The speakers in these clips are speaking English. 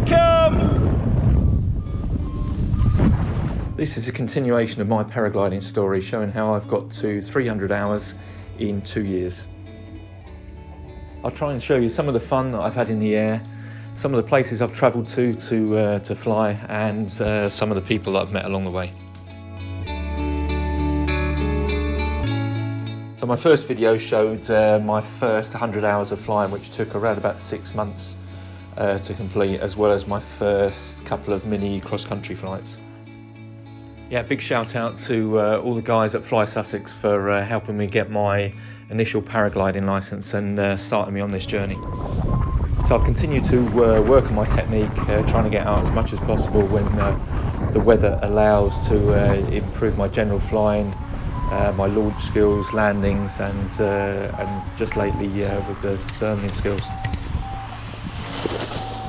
Brecon! This is a continuation of my paragliding story, showing how I've got to 300 hours in 2 years. I'll try and show you some of the fun that I've had in the air, some of the places I've travelled to fly, and some of the people that I've met along the way. So my first video showed my first 100 hours of flying, which took around about 6 months to complete, as well as my first couple of mini cross-country flights. Yeah, big shout out to all the guys at Fly Sussex for helping me get my initial paragliding licence and starting me on this journey. So I've continued to work on my technique, trying to get out as much as possible when the weather allows, to improve my general flying, my launch skills, landings, and just lately with the therming skills.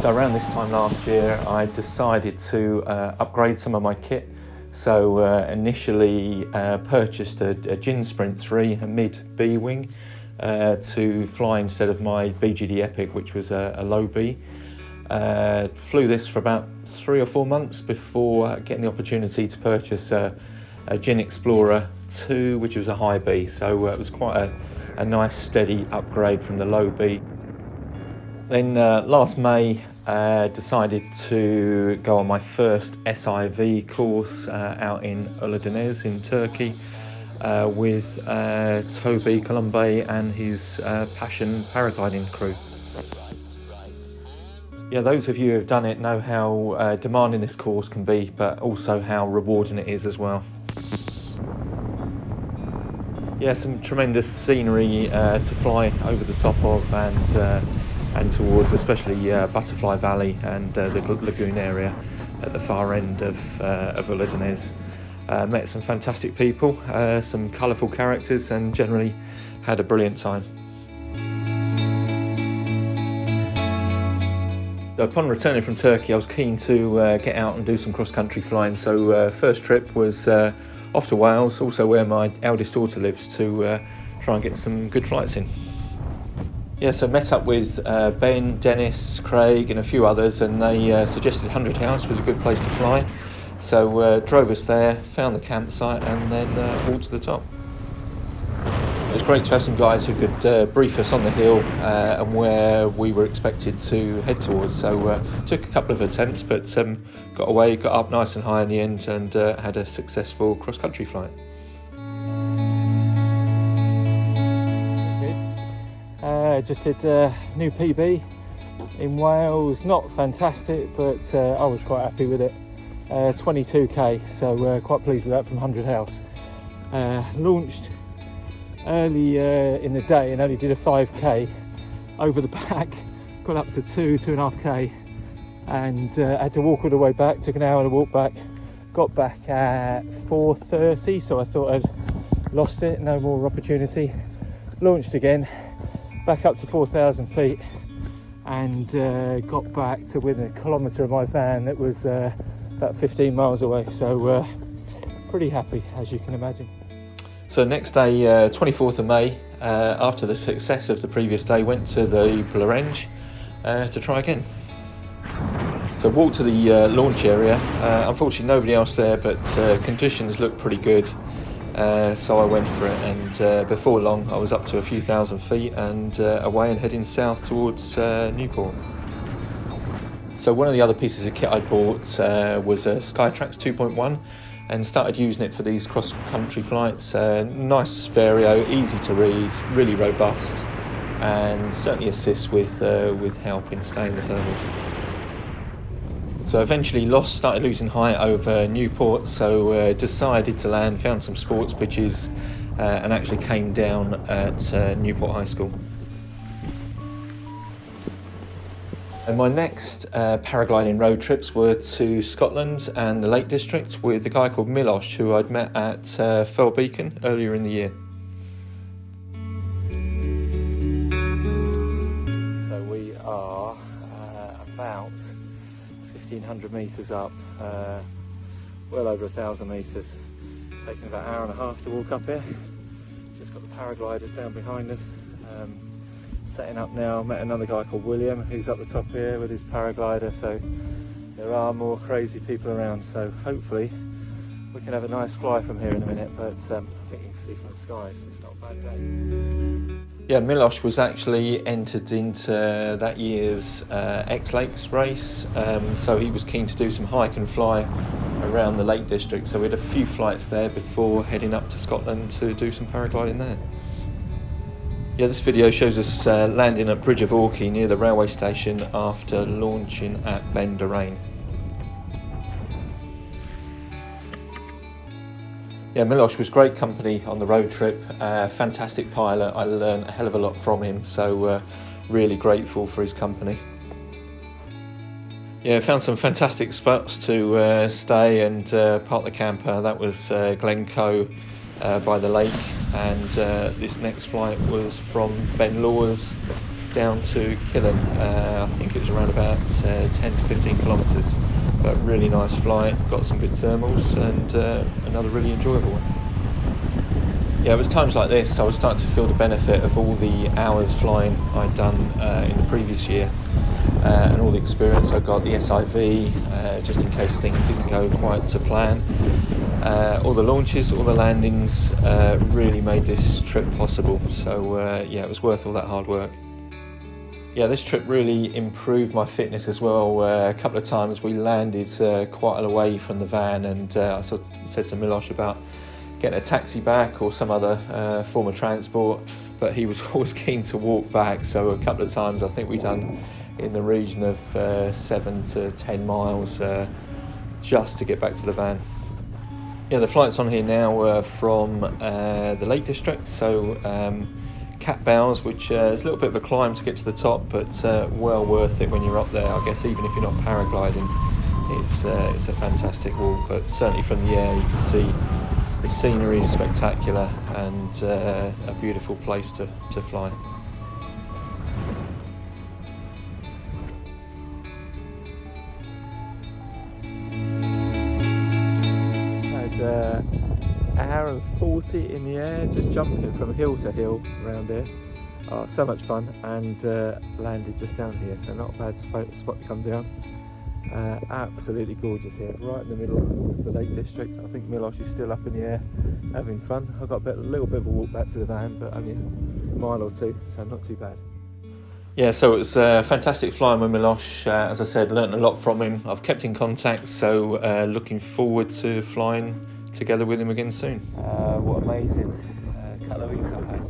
So around this time last year, I decided to upgrade some of my kit. So initially purchased a Gin Sprint 3, a mid B wing, to fly instead of my BGD Epic, which was a low B. Flew this for about 3 or 4 months before getting the opportunity to purchase a Gin Explorer 2, which was a high B. So it was quite a nice steady upgrade from the low B. Then last May, decided to go on my first SIV course out in Oludeniz in Turkey with Toby Colombe and his Passion Paragliding crew. Yeah, those of you who have done it know how demanding this course can be, but also how rewarding it is as well. Yeah, some tremendous scenery to fly over the top of, and towards, especially Butterfly Valley and the lagoon area at the far end of Oludeniz. Met some fantastic people, some colourful characters, and generally had a brilliant time. So upon returning from Turkey, I was keen to get out and do some cross-country flying. So first trip was off to Wales, also where my eldest daughter lives, to try and get some good flights in. Yeah, so met up with Ben, Dennis, Craig and a few others, and they suggested 100 House was a good place to fly. So drove us there, found the campsite, and then walked to the top. It was great to have some guys who could brief us on the hill and where we were expected to head towards. So took a couple of attempts, but got away, got up nice and high in the end, and had a successful cross-country flight. Just did a new PB in Wales, not fantastic, but I was quite happy with it. 22k, so quite pleased with that from 100 House. Launched early in the day and only did a 5k over the back, got up to 2.5k, and had to walk all the way back. Took an hour to walk back, got back at 4:30, so I thought I'd lost it, no more opportunity. Launched again, back up to 4,000 feet, and got back to within a kilometre of my van that was about 15 miles away. So pretty happy, as you can imagine. So next day, 24th of May, after the success of the previous day, went to the Blecon to try again. So walked to the launch area. Unfortunately nobody else there, but conditions looked pretty good. So I went for it, and before long I was up to a few thousand feet and away and heading south towards Newport. So one of the other pieces of kit I bought was a Skytrax 2.1, and started using it for these cross-country flights. Nice vario, easy to read, really robust, and certainly assists with help in staying the thermals. So eventually started losing height over Newport, so decided to land, found some sports pitches, and actually came down at Newport High School. And my next paragliding road trips were to Scotland and the Lake District with a guy called Milosh, who I'd met at Brecon Beacons earlier in the year. So we are about 1,500 metres up, well over 1,000 metres. Taking about an hour and a half to walk up here. Just got the paragliders down behind us. setting up now. Met another guy called William who's up the top here with his paraglider, so there are more crazy people around, so hopefully we can have a nice fly from here in a minute, but I think you can see from the sky, so it's not a bad day. Yeah, Milos was actually entered into that year's X-Lakes race, so he was keen to do some hike and fly around the Lake District, so we had a few flights there before heading up to Scotland to do some paragliding there. Yeah, this video shows us landing at Bridge of Orkney near the railway station after launching at Ben Derain. Yeah, Milos was great company on the road trip, fantastic pilot. I learned a hell of a lot from him, so really grateful for his company. Yeah, found some fantastic spots to stay and park the camper. That was Glencoe by the lake, and this next flight was from Ben Lawers down to Killen. I think it was around about 10 to 15 kilometres, but really nice flight, got some good thermals, and another really enjoyable one. Yeah, it was times like this I was starting to feel the benefit of all the hours flying I'd done in the previous year, and all the experience I got, the SIV, just in case things didn't go quite to plan. All the launches, all the landings really made this trip possible, so yeah, it was worth all that hard work. Yeah, this trip really improved my fitness as well. A couple of times we landed quite a way from the van, and I sort of said to Milos about getting a taxi back or some other form of transport, but he was always keen to walk back, so a couple of times I think we done in the region of 7 to 10 miles just to get back to the van. Yeah, the flights on here now were from the Lake District, so Cat Bows, which is a little bit of a climb to get to the top, but well worth it when you're up there. I guess even if you're not paragliding, it's a fantastic walk, but certainly from the air you can see the scenery is spectacular, and a beautiful place to fly. Hour and 40 in the air, just jumping from hill to hill around here. Oh, so much fun, and landed just down here, so not a bad spot to come down. Absolutely gorgeous here, right in the middle of the Lake District. I think Milos is still up in the air having fun. I've got a little bit of a walk back to the van, but only a mile or two, so not too bad. Yeah, so it was fantastic flying with Milos. As I said, learnt a lot from him. I've kept in contact, so looking forward to flying together with him again soon. What amazing couple of weeks I've had.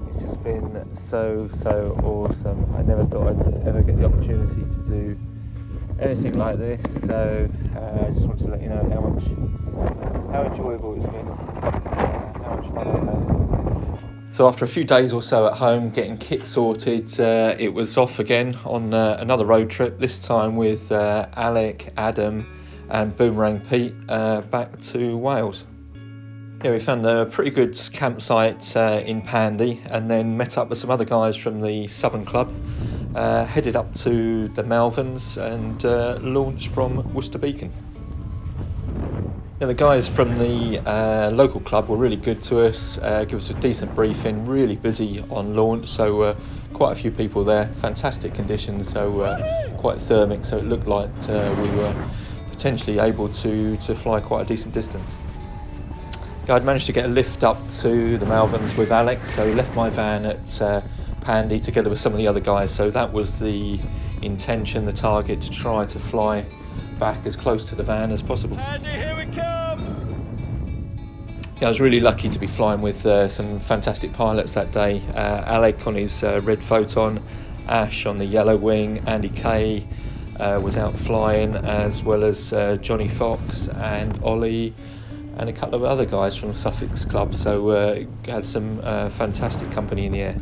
It's just been so awesome. I never thought I'd ever get the opportunity to do anything like this, so I just wanted to let you know how enjoyable it's been, how much fun I've had. So after a few days or so at home getting kit sorted, it was off again on another road trip, this time with Alec, Adam and Boomerang Pete back to Wales. Yeah, we found a pretty good campsite in Pandy, and then met up with some other guys from the Southern Club, headed up to the Malverns and launched from Worcester Beacon. Yeah, the guys from the local club were really good to us, give us a decent briefing, really busy on launch, so quite a few people there, fantastic conditions, so quite thermic, so it looked like we were potentially able to fly quite a decent distance. I'd managed to get a lift up to the Malverns with Alex, so he left my van at Pandy together with some of the other guys, so that was the intention, the target, to try to fly back as close to the van as possible. Andy, here we come! Yeah, I was really lucky to be flying with some fantastic pilots that day. Alec on his red Photon, Ash on the yellow wing, Andy Kay was out flying, as well as Johnny Fox and Ollie and a couple of other guys from Sussex Club, so had some fantastic company in the air.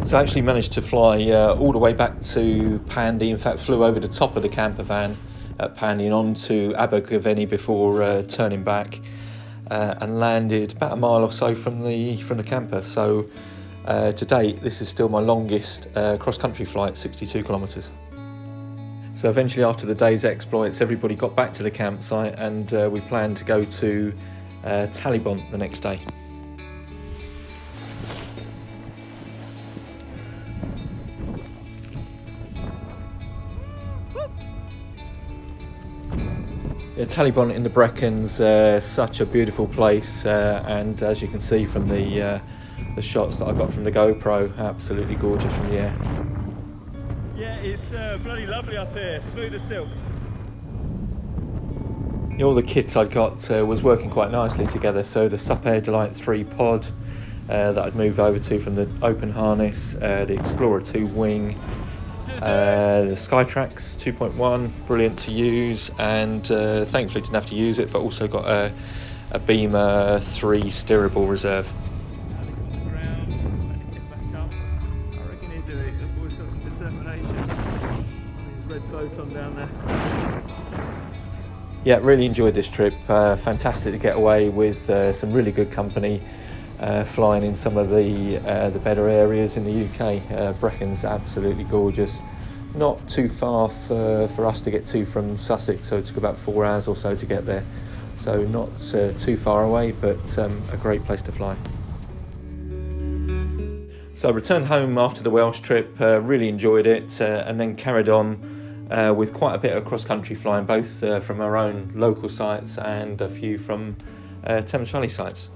So I actually managed to fly all the way back to Pandy, in fact flew over the top of the camper van at Pandy and on to Abergavenny before turning back, and landed about a mile or so from the camper. So to date this is still my longest cross-country flight, 62 kilometres. So eventually, after the day's exploits, everybody got back to the campsite, and we planned to go to Talibont the next day. Yeah, Taliban in the Brecons, such a beautiful place, and as you can see from the shots that I got from the GoPro, absolutely gorgeous from the air. Yeah, it's bloody lovely up here, smooth as silk. All the kits I'd got was working quite nicely together, so the Sup Air Delight 3 pod that I'd moved over to from the open harness, the Explorer 2 wing, the Skytrax 2.1, brilliant to use, and thankfully didn't have to use it, but also got a Beamer 3 steerable reserve. Photon down there. Yeah, really enjoyed this trip. Fantastic to get away with some really good company, flying in some of the better areas in the UK. Brecon's absolutely gorgeous. Not too far for us to get to from Sussex, so it took about 4 hours or so to get there. So not too far away, but a great place to fly. So I returned home after the Welsh trip, really enjoyed it, and then carried on with quite a bit of cross-country flying, both from our own local sites and a few from Thames Valley sites.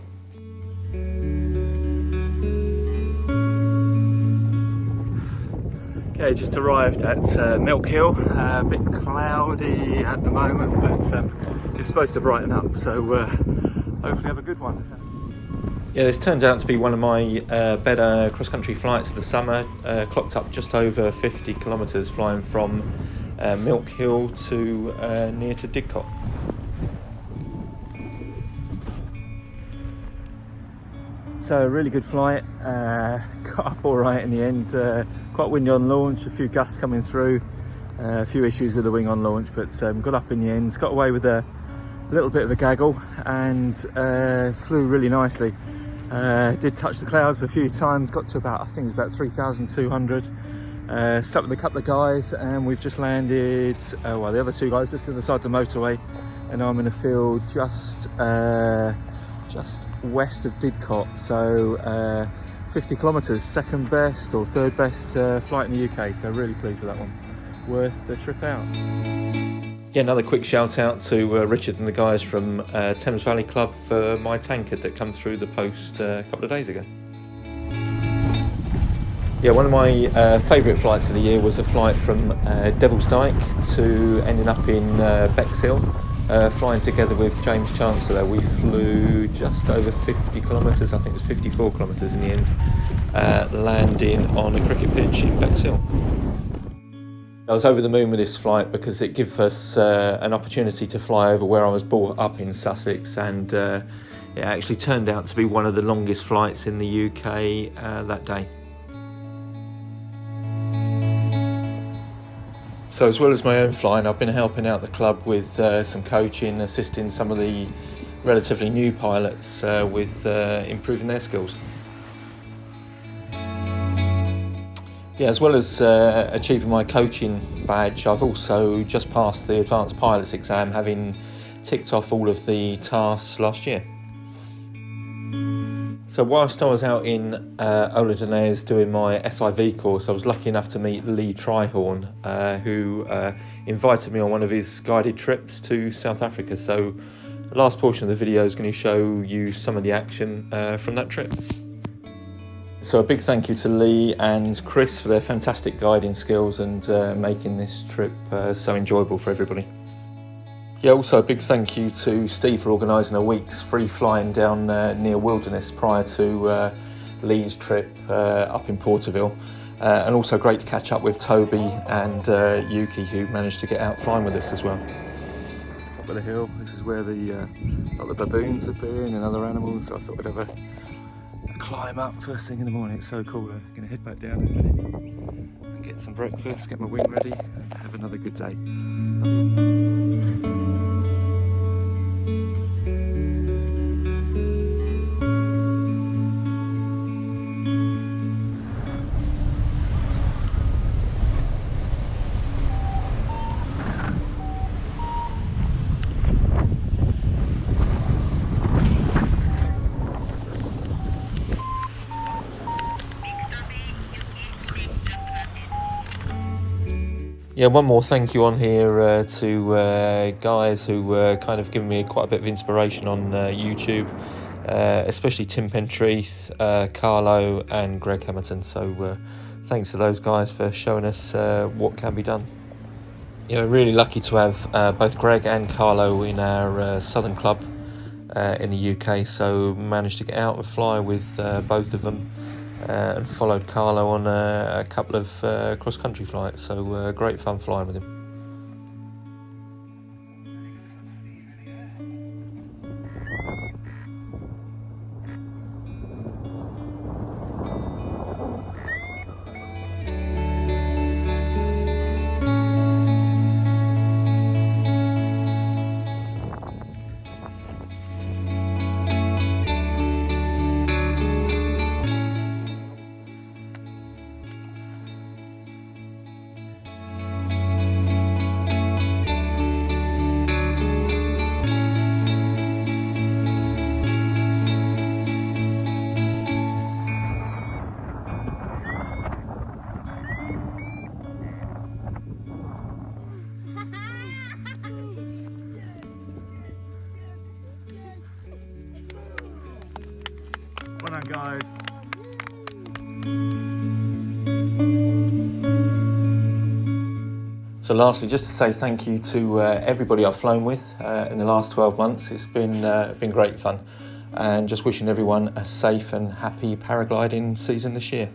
Okay, just arrived at Milk Hill, a bit cloudy at the moment, but it's supposed to brighten up, so hopefully have a good one. Yeah, this turned out to be one of my better cross-country flights of the summer. Clocked up just over 50 kilometres flying from Milk Hill to near to Didcot. So a really good flight, got up all right in the end. Quite windy on launch, a few gusts coming through, a few issues with the wing on launch, but got up in the end, got away with a little bit of a gaggle, and flew really nicely. Did touch the clouds a few times, got to about, I think it's about 3,200. Stuck with a couple of guys, and we've just landed, well, the other two guys just to the side of the motorway, and I'm in a field just west of Didcot, so 50 kilometres, second best or third best flight in the UK, so really pleased with that one. Worth the trip out. Yeah, another quick shout out to Richard and the guys from Thames Valley Club for my tankard that come through the post a couple of days ago. Yeah, one of my favourite flights of the year was a flight from Devil's Dyke to ending up in Bexhill, flying together with James Chancellor. We flew just over 50 kilometres, I think it was 54 kilometres in the end, landing on a cricket pitch in Bexhill. I was over the moon with this flight because it gave us an opportunity to fly over where I was brought up in Sussex, and it actually turned out to be one of the longest flights in the UK that day. So as well as my own flying, I've been helping out the club with some coaching, assisting some of the relatively new pilots with improving their skills. Yeah, as well as achieving my coaching badge, I've also just passed the advanced pilot's exam, having ticked off all of the tasks last year. So whilst I was out in Oludeniz doing my SIV course, I was lucky enough to meet Lee Tryhorn, who invited me on one of his guided trips to South Africa. So the last portion of the video is going to show you some of the action from that trip. So a big thank you to Lee and Chris for their fantastic guiding skills and making this trip so enjoyable for everybody. Yeah, also a big thank you to Steve for organising a week's free flying down near Wilderness prior to Lee's trip up in Porterville. And also great to catch up with Toby and Yuki, who managed to get out flying with us as well. Top of the hill, this is where the baboons have been and other animals, so I thought I'd have a climb up first thing in the morning. It's so cool. I'm going to head back down in a minute and get some breakfast, get my wing ready and have another good day. Yeah, one more thank you on here to guys who kind of given me quite a bit of inspiration on YouTube, especially Tim Pentreath, Carlo and Greg Hamilton. So thanks to those guys for showing us what can be done. You know, really lucky to have both Greg and Carlo in our Southern Club in the UK, so managed to get out and fly with both of them. And followed Carlo on a couple of cross-country flights, so great fun flying with him. Well done, guys. So lastly, just to say thank you to everybody I've flown with in the last 12 months. It's been great fun, and just wishing everyone a safe and happy paragliding season this year.